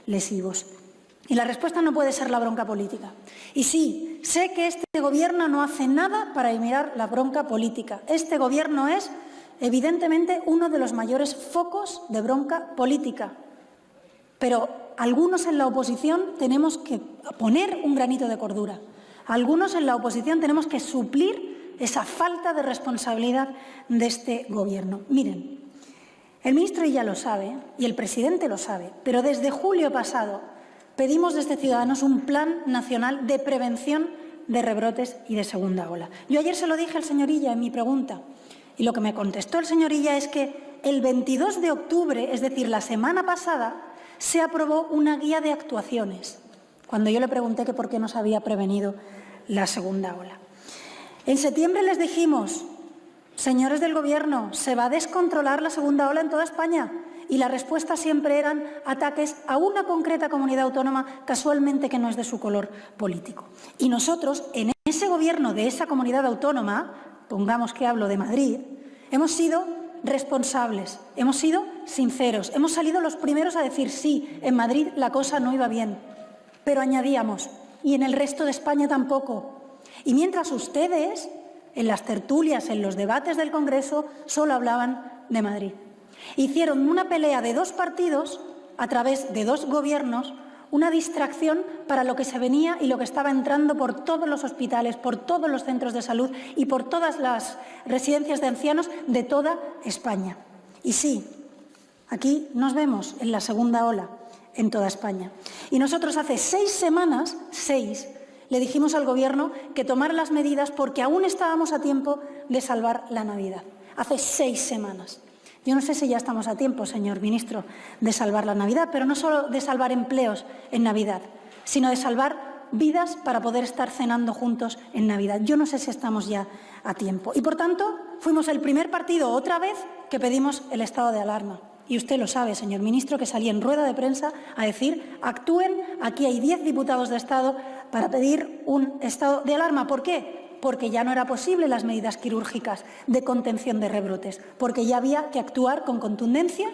lesivos. Y la respuesta no puede ser la bronca política. Y sí, sé que este Gobierno no hace nada para eliminar la bronca política. Este Gobierno es, evidentemente, uno de los mayores focos de bronca política. Pero algunos en la oposición tenemos que poner un granito de cordura. Algunos en la oposición tenemos que suplir esa falta de responsabilidad de este Gobierno. Miren, el ministro ya lo sabe y el presidente lo sabe, pero desde julio pasado pedimos desde Ciudadanos un plan nacional de prevención de rebrotes y de segunda ola. Yo ayer se lo dije al señor Illa en mi pregunta y lo que me contestó el señor Illa es que el 22 de octubre, es decir, la semana pasada, se aprobó una guía de actuaciones, cuando yo le pregunté que por qué no se había prevenido la segunda ola. En septiembre les dijimos, señores del Gobierno, se va a descontrolar la segunda ola en toda España. Y la respuesta siempre eran ataques a una concreta comunidad autónoma, casualmente que no es de su color político. Y nosotros, en ese Gobierno de esa comunidad autónoma, pongamos que hablo de Madrid, hemos sido responsables, hemos sido sinceros, hemos salido los primeros a decir sí, en Madrid la cosa no iba bien, pero añadíamos, y en el resto de España tampoco. Y mientras ustedes, en las tertulias, en los debates del Congreso, solo hablaban de Madrid. Hicieron una pelea de dos partidos, a través de dos gobiernos, una distracción para lo que se venía y lo que estaba entrando por todos los hospitales, por todos los centros de salud y por todas las residencias de ancianos de toda España. Y sí, aquí nos vemos en la segunda ola en toda España. Y nosotros hace 6 semanas, le dijimos al Gobierno que tomara las medidas porque aún estábamos a tiempo de salvar la Navidad. Hace 6 semanas. Yo no sé si ya estamos a tiempo, señor ministro, de salvar la Navidad, pero no solo de salvar empleos en Navidad, sino de salvar vidas para poder estar cenando juntos en Navidad. Yo no sé si estamos ya a tiempo. Y, por tanto, fuimos el primer partido, otra vez, que pedimos el estado de alarma. Y usted lo sabe, señor ministro, que salí en rueda de prensa a decir, actúen, aquí hay 10 diputados de Estado para pedir un estado de alarma. ¿Por qué? Porque ya no era posible las medidas quirúrgicas de contención de rebrotes, porque ya había que actuar con contundencia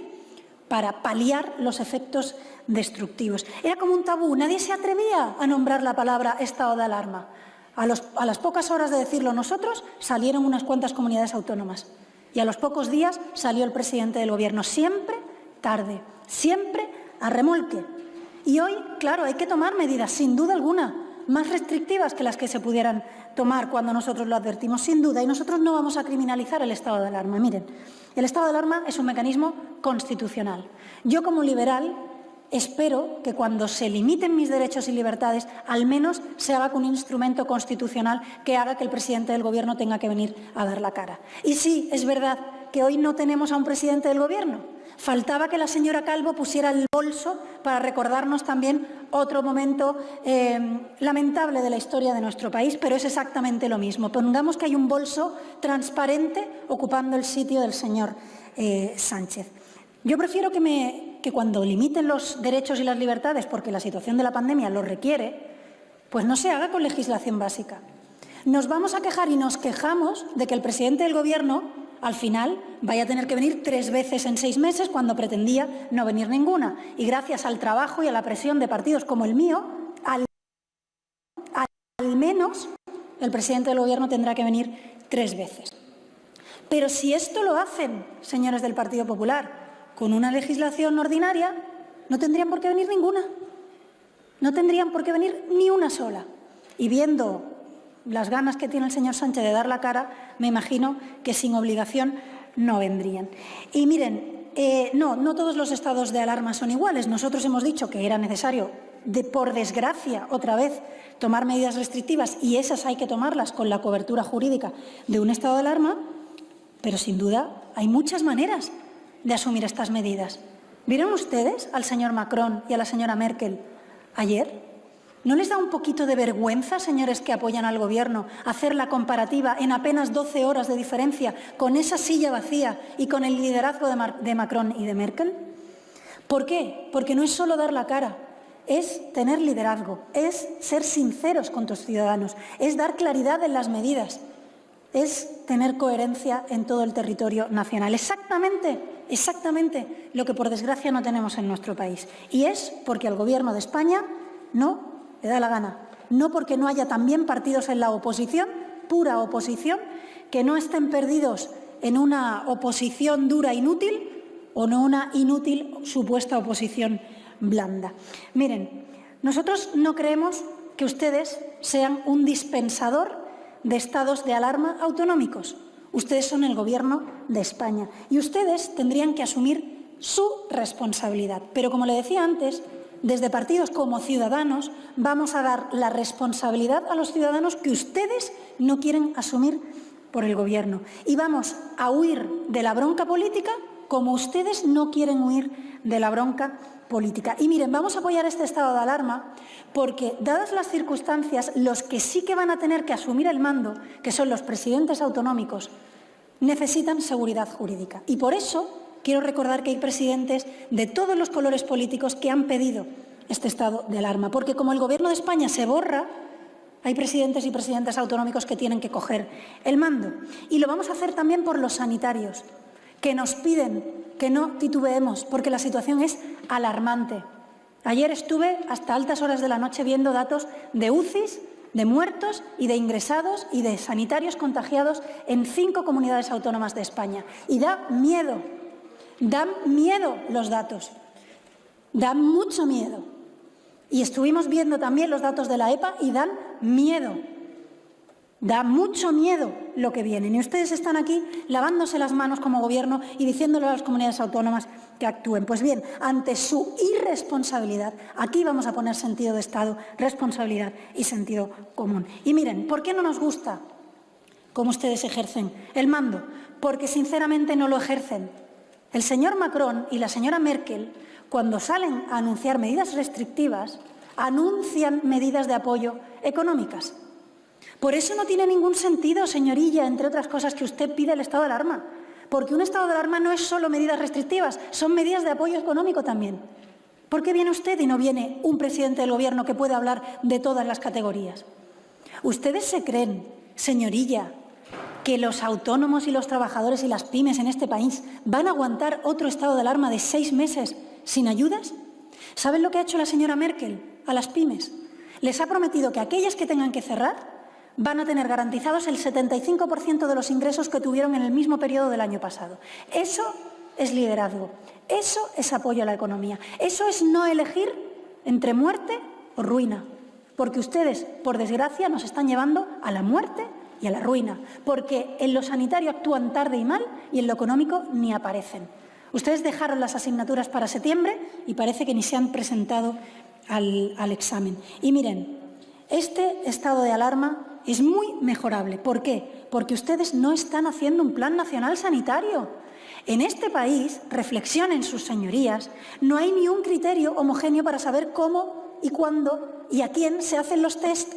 para paliar los efectos destructivos. Era como un tabú, nadie se atrevía a nombrar la palabra estado de alarma. A las pocas horas de decirlo nosotros, salieron unas cuantas comunidades autónomas y a los pocos días salió el presidente del Gobierno, siempre tarde, siempre a remolque. Y hoy, claro, hay que tomar medidas, sin duda alguna, más restrictivas que las que se pudieran tomar cuando nosotros lo advertimos, sin duda, y nosotros no vamos a criminalizar el estado de alarma. Miren, el estado de alarma es un mecanismo constitucional. Yo, como liberal, espero que cuando se limiten mis derechos y libertades, al menos se haga con un instrumento constitucional que haga que el presidente del Gobierno tenga que venir a dar la cara. Y sí, es verdad que hoy no tenemos a un presidente del Gobierno. Faltaba que la señora Calvo pusiera el bolso para recordarnos también otro momento lamentable de la historia de nuestro país, pero es exactamente lo mismo. Pongamos que hay un bolso transparente ocupando el sitio del señor Sánchez. Yo prefiero que cuando limiten los derechos y las libertades, porque la situación de la pandemia lo requiere, pues no se haga con legislación básica. Nos vamos a quejar y nos quejamos de que el presidente del Gobierno al final vaya a tener que venir 3 veces en 6 meses cuando pretendía no venir ninguna. Y gracias al trabajo y a la presión de partidos como el mío, al menos el presidente del Gobierno tendrá que venir 3 veces. Pero si esto lo hacen, señores del Partido Popular, con una legislación ordinaria, no tendrían por qué venir ninguna. No tendrían por qué venir ni una sola. Y viendo las ganas que tiene el señor Sánchez de dar la cara, me imagino que sin obligación no vendrían. Y miren, no todos los estados de alarma son iguales. Nosotros hemos dicho que era necesario, por desgracia, otra vez, tomar medidas restrictivas y esas hay que tomarlas con la cobertura jurídica de un estado de alarma, pero sin duda hay muchas maneras de asumir estas medidas. ¿Vieron ustedes al señor Macron y a la señora Merkel ayer? ¿No les da un poquito de vergüenza, señores que apoyan al Gobierno, hacer la comparativa en apenas 12 horas de diferencia con esa silla vacía y con el liderazgo de Macron y de Merkel? ¿Por qué? Porque no es solo dar la cara, es tener liderazgo, es ser sinceros con tus ciudadanos, es dar claridad en las medidas, es tener coherencia en todo el territorio nacional. Exactamente exactamente lo que, por desgracia, no tenemos en nuestro país. Y es porque al Gobierno de España no le da la gana. No porque no haya también partidos en la oposición, pura oposición, que no estén perdidos en una oposición dura inútil o en una inútil supuesta oposición blanda. Miren, nosotros no creemos que ustedes sean un dispensador de estados de alarma autonómicos. Ustedes son el Gobierno de España y ustedes tendrían que asumir su responsabilidad. Pero, como le decía antes, desde partidos como Ciudadanos vamos a dar la responsabilidad a los ciudadanos que ustedes no quieren asumir por el Gobierno. Y vamos a huir de la bronca política como ustedes no quieren huir de la bronca política. Y miren, vamos a apoyar este estado de alarma porque, dadas las circunstancias, los que sí que van a tener que asumir el mando, que son los presidentes autonómicos, necesitan seguridad jurídica. Y por eso quiero recordar que hay presidentes de todos los colores políticos que han pedido este estado de alarma, porque como el Gobierno de España se borra, hay presidentes y presidentas autonómicos que tienen que coger el mando. Y lo vamos a hacer también por los sanitarios, que nos piden que no titubeemos, porque la situación es alarmante. Ayer estuve hasta altas horas de la noche viendo datos de UCIs, de muertos y de ingresados y de sanitarios contagiados en 5 comunidades autónomas de España. Y dan miedo los datos, dan mucho miedo. Y estuvimos viendo también los datos de la EPA y dan miedo. Da mucho miedo lo que viene. Y ustedes están aquí lavándose las manos como Gobierno y diciéndole a las comunidades autónomas que actúen. Pues bien, ante su irresponsabilidad, aquí vamos a poner sentido de Estado, responsabilidad y sentido común. Y miren, ¿por qué no nos gusta cómo ustedes ejercen el mando? Porque sinceramente no lo ejercen. El señor Macron y la señora Merkel, cuando salen a anunciar medidas restrictivas, anuncian medidas de apoyo económicas. Por eso no tiene ningún sentido, señorilla, entre otras cosas, que usted pida el estado de alarma. Porque un estado de alarma no es solo medidas restrictivas, son medidas de apoyo económico también. ¿Por qué viene usted y no viene un presidente del Gobierno que pueda hablar de todas las categorías? ¿Ustedes se creen, señorilla, que los autónomos y los trabajadores y las pymes en este país van a aguantar otro estado de alarma de 6 meses sin ayudas? ¿Saben lo que ha hecho la señora Merkel a las pymes? Les ha prometido que aquellas que tengan que cerrar van a tener garantizados el 75% de los ingresos que tuvieron en el mismo periodo del año pasado. Eso es liderazgo, eso es apoyo a la economía, eso es no elegir entre muerte o ruina, porque ustedes, por desgracia, nos están llevando a la muerte y a la ruina, porque en lo sanitario actúan tarde y mal y en lo económico ni aparecen. Ustedes dejaron las asignaturas para septiembre y parece que ni se han presentado al examen. Y miren, este estado de alarma es muy mejorable. ¿Por qué? Porque ustedes no están haciendo un plan nacional sanitario. En este país, reflexionen sus señorías, no hay ni un criterio homogéneo para saber cómo y cuándo y a quién se hacen los test.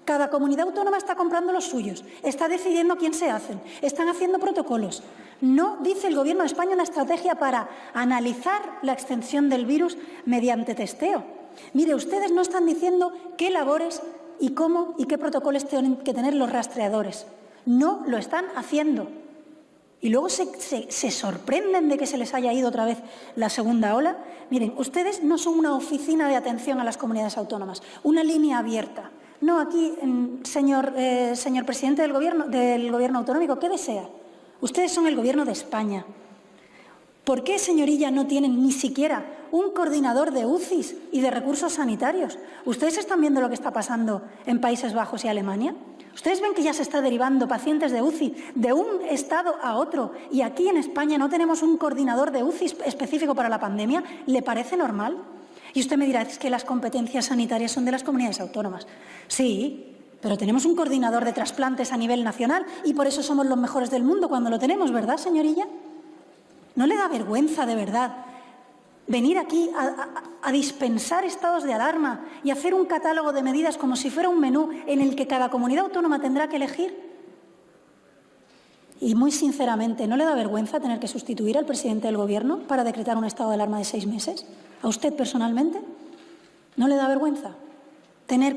Cada comunidad autónoma está comprando los suyos, está decidiendo quién se hacen, están haciendo protocolos. No dice el Gobierno de España una estrategia para analizar la extensión del virus mediante testeo. Mire, ustedes no están diciendo qué labores y cómo y qué protocolos tienen que tener los rastreadores. No lo están haciendo. Y luego se sorprenden de que se les haya ido otra vez la segunda ola. Miren, ustedes no son una oficina de atención a las comunidades autónomas, una línea abierta. No, aquí, señor presidente del Gobierno autonómico, ¿qué desea? Ustedes son el Gobierno de España. ¿Por qué, señorilla, no tienen ni siquiera un coordinador de UCIs y de recursos sanitarios? ¿Ustedes están viendo lo que está pasando en Países Bajos y Alemania? ¿Ustedes ven que ya se está derivando pacientes de UCI de un estado a otro y aquí en España no tenemos un coordinador de UCI específico para la pandemia? ¿Le parece normal? Y usted me dirá, es que las competencias sanitarias son de las comunidades autónomas. Sí, pero tenemos un coordinador de trasplantes a nivel nacional y por eso somos los mejores del mundo cuando lo tenemos, ¿verdad, señorilla? ¿No le da vergüenza, de verdad, venir aquí a dispensar estados de alarma y hacer un catálogo de medidas como si fuera un menú en el que cada comunidad autónoma tendrá que elegir? Y muy sinceramente, ¿no le da vergüenza tener que sustituir al presidente del Gobierno para decretar un estado de alarma de 6 meses? ¿A usted personalmente? ¿No le da vergüenza tener